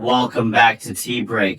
Welcome back to Tea Break.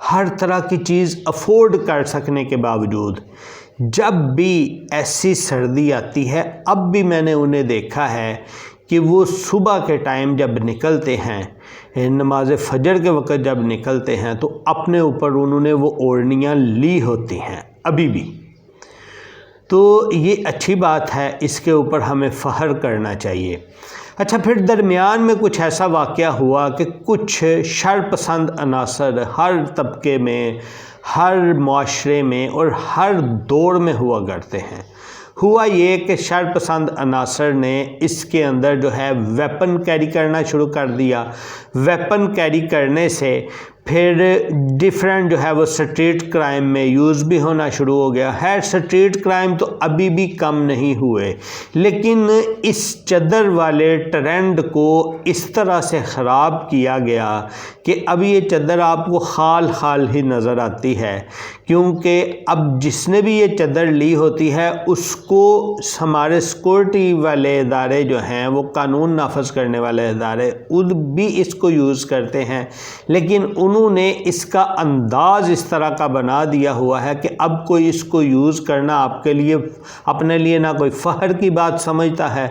ہر طرح کی چیز افورڈ کر سکنے کے باوجود جب بھی ایسی سردی آتی ہے، اب بھی میں نے انہیں دیکھا ہے کہ وہ صبح کے ٹائم جب نکلتے ہیں، نماز فجر کے وقت جب نکلتے ہیں تو اپنے اوپر انہوں نے وہ اوڑھنیاں لی ہوتی ہیں ابھی بھی۔ تو یہ اچھی بات ہے، اس کے اوپر ہمیں فخر کرنا چاہیے۔ اچھا، پھر درمیان میں کچھ ایسا واقعہ ہوا کہ کچھ شر پسند عناصر ہر طبقے میں، ہر معاشرے میں اور ہر دور میں ہوا کرتے ہیں۔ ہوا یہ کہ شر پسند عناصر نے اس کے اندر جو ہے ویپن کیری کرنا شروع کر دیا۔ ویپن کیری کرنے سے پھر ڈیفرنٹ جو ہے وہ سٹریٹ کرائم میں یوز بھی ہونا شروع ہو گیا ہے۔ سٹریٹ کرائم تو ابھی بھی کم نہیں ہوئے، لیکن اس چادر والے ٹرینڈ کو اس طرح سے خراب کیا گیا کہ اب یہ چادر آپ کو خال خال ہی نظر آتی ہے، کیونکہ اب جس نے بھی یہ چادر لی ہوتی ہے اس کو ہمارے سیکورٹی والے ادارے جو ہیں، وہ قانون نافذ کرنے والے ادارے، ان بھی اس کو یوز کرتے ہیں، لیکن انہوں نے اس کا انداز اس طرح کا بنا دیا ہوا ہے کہ اب کوئی اس کو یوز کرنا آپ کے لیے، اپنے لیے نہ کوئی فخر کی بات سمجھتا ہے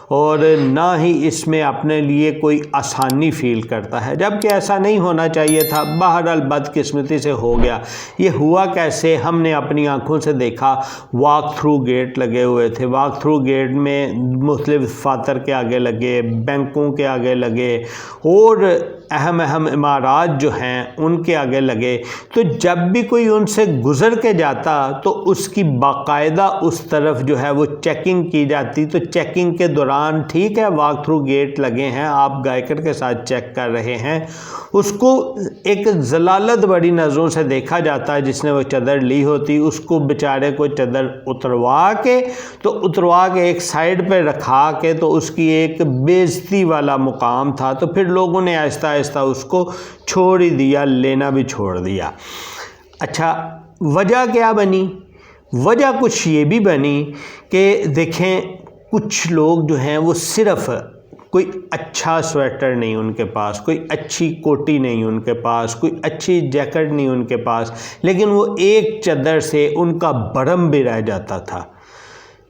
اور نہ ہی اس میں اپنے لیے کوئی آسانی فیل کرتا ہے، جبکہ ایسا نہیں ہونا چاہیے تھا۔ بہرحال بدقسمتی سے ہو گیا۔ یہ ہوا کیسے؟ ہم نے اپنی آنکھوں سے دیکھا، واک تھرو گیٹ لگے ہوئے تھے، واک تھرو گیٹ میں مختلف دفاتر کے آگے لگے، بینکوں کے آگے لگے اور اہم عمارات جو ہیں ان کے آگے لگے، تو جب بھی کوئی ان سے گزر کے جاتا تو اس کی باقاعدہ اس طرف جو ہے وہ چیکنگ کی جاتی۔ تو چیکنگ کے دوران ٹھیک ہے واک تھرو گیٹ لگے ہیں، آپ گائیکر کے ساتھ چیک کر رہے ہیں، اس کو ایک ضلالت بڑی نظروں سے دیکھا جاتا ہے۔ جس نے وہ چادر لی ہوتی اس کو بیچارے کو چادر اتروا کے ایک سائیڈ پہ رکھا کے، تو اس کی ایک بے عزتی والا مقام تھا، تو پھر لوگوں نے آہستہ آہستہ اس کو چھوڑ ہی دیا، لینا بھی چھوڑ دیا۔ اچھا، وجہ کیا بنی؟ وجہ کچھ یہ بھی بنی کہ دیکھیں کچھ لوگ جو ہیں وہ صرف کوئی اچھا سویٹر نہیں ان کے پاس، کوئی اچھی کوٹی نہیں ان کے پاس، کوئی اچھی جیکٹ نہیں ان کے پاس، لیکن وہ ایک چادر سے ان کا بھرم بھی رہ جاتا تھا۔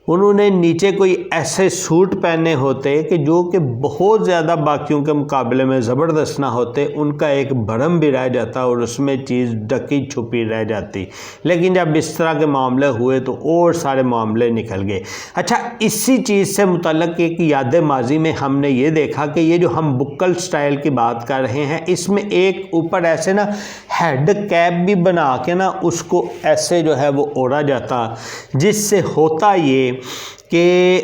انہوں نے نیچے کوئی ایسے سوٹ پہنے ہوتے کہ جو کہ بہت زیادہ باقیوں کے مقابلے میں زبردست نہ ہوتے، ان کا ایک بھرم بھی رہ جاتا اور اس میں چیز ڈکی چھپی رہ جاتی، لیکن جب اس طرح کے معاملے ہوئے تو اور سارے معاملے نکل گئے۔ اچھا، اسی چیز سے متعلق ایک یاد ماضی میں ہم نے یہ دیکھا کہ یہ جو ہم بکل سٹائل کی بات کر رہے ہیں، اس میں ایک اوپر ایسے نا ہیڈ کیپ بھی بنا کے نا اس کو ایسے جو ہے وہ اوڑھا جاتا، جس سے ہوتا یہ کہ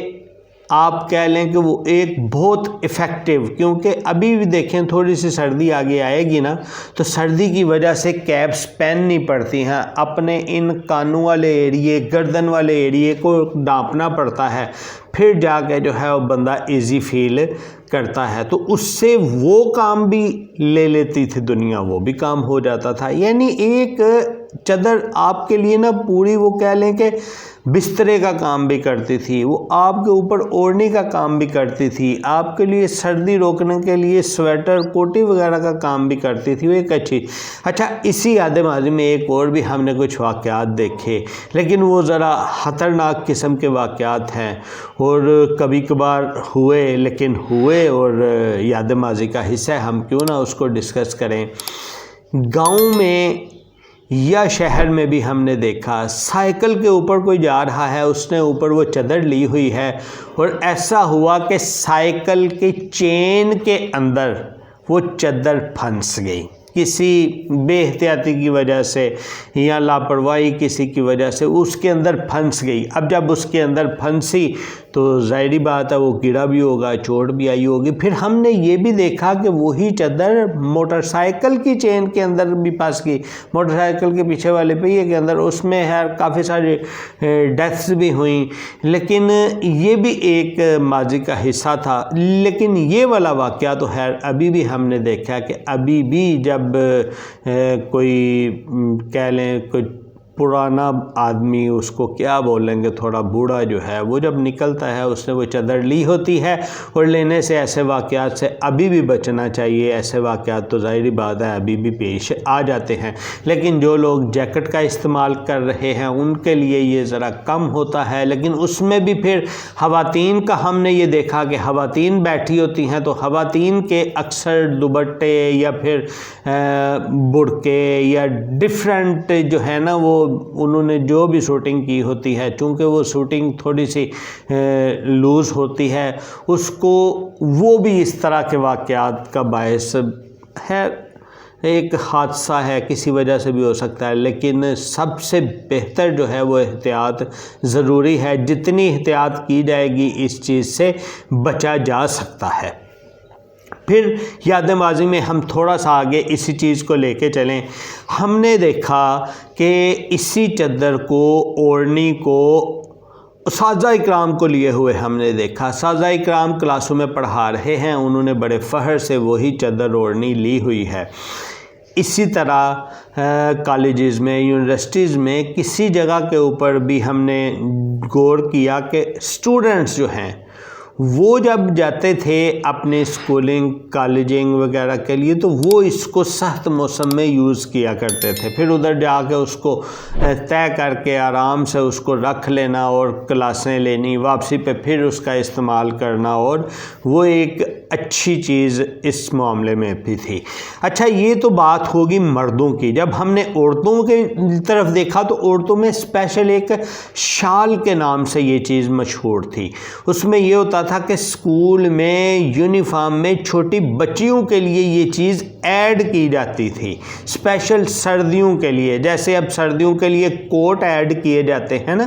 آپ کہہ لیں کہ وہ ایک بہت ایفیکٹو، کیونکہ ابھی بھی دیکھیں تھوڑی سی سردی آگے آئے گی نا تو سردی کی وجہ سے کیپس پہننی پڑتی ہیں، اپنے ان کانوں والے ایریے، گردن والے ایریے کو ڈھانپنا پڑتا ہے، پھر جا کے جو ہے وہ بندہ ایزی فیل کرتا ہے، تو اس سے وہ کام بھی لے لیتی تھی دنیا، وہ بھی کام ہو جاتا تھا۔ یعنی ایک چادر آپ کے لیے نا پوری وہ کہہ لیں کہ بسترے کا کام بھی کرتی تھی، وہ آپ کے اوپر اوڑھنے کا کام بھی کرتی تھی، آپ کے لیے سردی روکنے کے لیے سویٹر کوٹی وغیرہ کا کام بھی کرتی تھی، وہ ایک اچھی۔ اچھا، اسی یاد ماضی میں ایک اور بھی ہم نے کچھ واقعات دیکھے، لیکن وہ ذرا خطرناک قسم کے واقعات ہیں اور کبھی کبھار ہوئے، لیکن ہوئے اور یاد ماضی کا حصہ ہے، ہم کیوں نہ اس کو ڈسکس کریں۔ گاؤں میں یا شہر میں بھی ہم نے دیکھا، سائیکل کے اوپر کوئی جا رہا ہے، اس نے اوپر وہ چادر لی ہوئی ہے اور ایسا ہوا کہ سائیکل کے چین کے اندر وہ چادر پھنس گئی، کسی بے احتیاطی کی وجہ سے یا لاپرواہی کسی کی وجہ سے اس کے اندر پھنس گئی۔ اب جب اس کے اندر پھنسی تو ظاہری بات ہے وہ گرا بھی ہوگا، چوٹ بھی آئی ہوگی۔ پھر ہم نے یہ بھی دیکھا کہ وہی چادر موٹر سائیکل کی چین کے اندر بھی پھنس گئی، موٹر سائیکل کے پیچھے والے پہیے کے اندر، اس میں کافی ساری ڈیتھس بھی ہوئیں، لیکن یہ بھی ایک ماضی کا حصہ تھا۔ لیکن یہ والا واقعہ تو خیر ابھی بھی ہم نے دیکھا کہ ابھی بھی جب کوئی کہہ لیں کوئی پرانا آدمی، اس کو کیا بولیں گے، تھوڑا بوڑھا جو ہے، وہ جب نکلتا ہے اس نے وہ چادر لی ہوتی ہے، اور لینے سے ایسے واقعات سے ابھی بھی بچنا چاہیے۔ ایسے واقعات تو ظاہری بات ہے ابھی بھی پیش آ جاتے ہیں، لیکن جو لوگ جیکٹ کا استعمال کر رہے ہیں ان کے لیے یہ ذرا کم ہوتا ہے۔ لیکن اس میں بھی پھر خواتین کا ہم نے یہ دیکھا کہ خواتین بیٹھی ہوتی ہیں تو خواتین کے اکثر دوپٹے یا پھر برقعے یا ڈیفرنٹ جو ہے نا، وہ انہوں نے جو بھی شوٹنگ کی ہوتی ہے، چونکہ وہ شوٹنگ تھوڑی سی لوز ہوتی ہے، اس کو وہ بھی اس طرح کے واقعات کا باعث ہے۔ ایک حادثہ ہے، کسی وجہ سے بھی ہو سکتا ہے، لیکن سب سے بہتر جو ہے وہ احتیاط ضروری ہے۔ جتنی احتیاط کی جائے گی اس چیز سے بچا جا سکتا ہے۔ پھر یاد ماضی میں ہم تھوڑا سا آگے اسی چیز کو لے کے چلیں۔ ہم نے دیکھا کہ اسی چادر کو اوڑھنی کو اساتذہ اکرام کو لیے ہوئے ہم نے دیکھا۔ اساتذہ اکرام کلاسوں میں پڑھا رہے ہیں، انہوں نے بڑے فخر سے وہی چادر اوڑھنی لی ہوئی ہے۔ اسی طرح کالجز میں، یونیورسٹیز میں کسی جگہ کے اوپر بھی ہم نے غور کیا کہ اسٹوڈنٹس جو ہیں وہ جب جاتے تھے اپنے اسکولنگ کالجنگ وغیرہ کے لیے تو وہ اس کو سخت موسم میں یوز کیا کرتے تھے، پھر ادھر جا کے اس کو طے کر کے آرام سے اس کو رکھ لینا اور کلاسیں لینی، واپسی پہ پھر اس کا استعمال کرنا، اور وہ ایک اچھی چیز اس معاملے میں بھی تھی۔ اچھا، یہ تو بات ہوگی مردوں کی۔ جب ہم نے عورتوں کے طرف دیکھا تو عورتوں میں اسپیشل ایک شال کے نام سے یہ چیز مشہور تھی۔ اس میں یہ ہوتا تھا کہ اسکول میں یونیفارم میں چھوٹی بچیوں کے لیے یہ چیز ایڈ کی جاتی تھی، اسپیشل سردیوں کے لیے۔ جیسے اب سردیوں کے لیے کوٹ ایڈ کیے جاتے ہیں نا،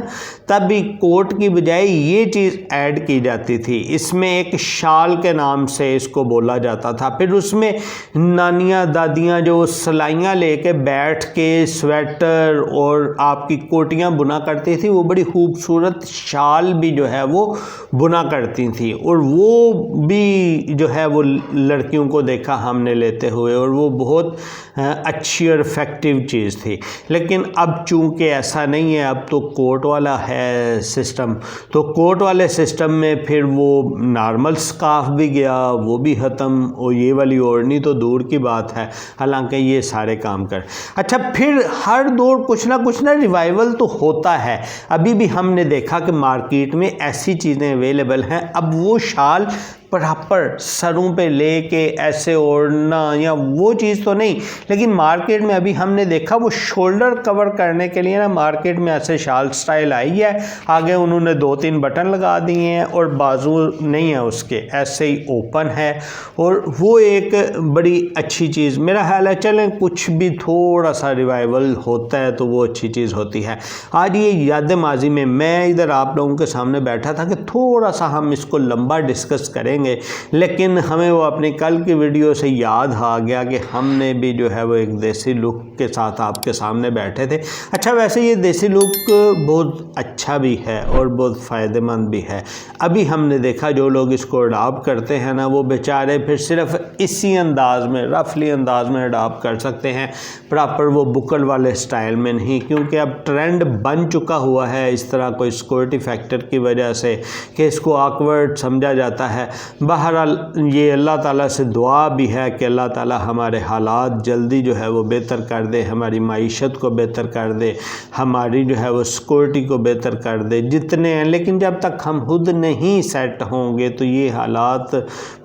تب بھی کوٹ کی بجائے یہ چیز ایڈ کی جاتی تھی۔ اس میں ایک شال کے نام سے اس کو بولا جاتا تھا۔ پھر اس میں نانیاں دادیاں جو سلائیاں لے کے بیٹھ کے سویٹر اور آپ کی کوٹیاں بنا کرتی تھی، وہ بڑی خوبصورت شال بھی جو ہے وہ بنا کرتی تھی، اور وہ بھی جو ہے وہ لڑکیوں کو دیکھا ہم نے لیتے ہوئے، اور وہ بہت اچھی اور افیکٹو چیز تھی۔ لیکن اب چونکہ ایسا نہیں ہے، اب تو کوٹ والا ہے سسٹم، تو کوٹ والے سسٹم میں پھر وہ نارمل سکارف بھی گیا، وہ بھی ختم، اور یہ والی اوڑھنی تو دور کی بات ہے، حالانکہ یہ سارے کام کر۔ اچھا، پھر ہر دور کچھ نہ ریوائول تو ہوتا ہے۔ ابھی بھی ہم نے دیکھا کہ مارکیٹ میں ایسی چیزیں اویلیبل ہیں۔ اب وہ شال پراپر سروں پہ لے کے ایسے اوڑھنا یا وہ چیز تو نہیں، لیکن مارکیٹ میں ابھی ہم نے دیکھا وہ شولڈر کور کرنے کے لیے نا مارکیٹ میں ایسے شال سٹائل آئی ہے، آگے انہوں نے 2-3 بٹن لگا دیے ہیں اور بازو نہیں ہے اس کے، ایسے ہی اوپن ہے، اور وہ ایک بڑی اچھی چیز میرا خیال ہے۔ چلیں کچھ بھی تھوڑا سا ریوائول ہوتا ہے تو وہ اچھی چیز ہوتی ہے۔ آج یہ یاد ماضی میں ادھر آپ لوگوں کے سامنے بیٹھا تھا کہ تھوڑا سا ہم اس کو لمبا ڈسکس کریں گے، لیکن ہمیں وہ اپنی کل کی ویڈیو سے یاد آ گیا کہ ہم نے بھی جو ہے وہ ایک دیسی لک کے ساتھ آپ کے سامنے بیٹھے تھے۔ اچھا، ویسے یہ دیسی لک بہت اچھا بھی ہے اور بہت فائدہ مند بھی ہے۔ ابھی ہم نے دیکھا جو لوگ اس کو اڈاپٹ کرتے ہیں نا، وہ بیچارے پھر صرف اسی انداز میں رفلی انداز میں اڈاپٹ کر سکتے ہیں، پراپر وہ بکل والے سٹائل میں نہیں، کیونکہ اب ٹرینڈ بن چکا ہوا ہے اس طرح کوئی سیکورٹی فیکٹر کی وجہ سے کہ اس کو آکورڈ سمجھا جاتا ہے۔ بہرحال یہ اللہ تعالیٰ سے دعا بھی ہے کہ اللہ تعالیٰ ہمارے حالات جلدی جو ہے وہ بہتر کر دے، ہماری معیشت کو بہتر کر دے، ہماری جو ہے وہ سیکورٹی کو بہتر کر دے جتنے ہیں۔ لیکن جب تک ہم خود نہیں سیٹ ہوں گے تو یہ حالات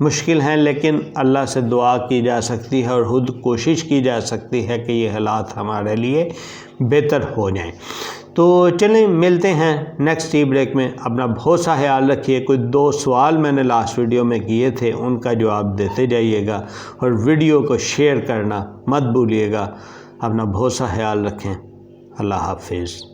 مشکل ہیں، لیکن اللہ سے دعا کی جا سکتی ہے اور خود کوشش کی جا سکتی ہے کہ یہ حالات ہمارے لیے بہتر ہو جائیں۔ تو چلیں ملتے ہیں نیکسٹ ٹی بریک میں۔ اپنا بہت سا خیال رکھیے۔ کوئی 2 سوال میں نے لاسٹ ویڈیو میں کیے تھے، ان کا جواب دیتے جائیے گا، اور ویڈیو کو شیئر کرنا مت بھولیے گا۔ اپنا بہت سا خیال رکھیں۔ اللہ حافظ۔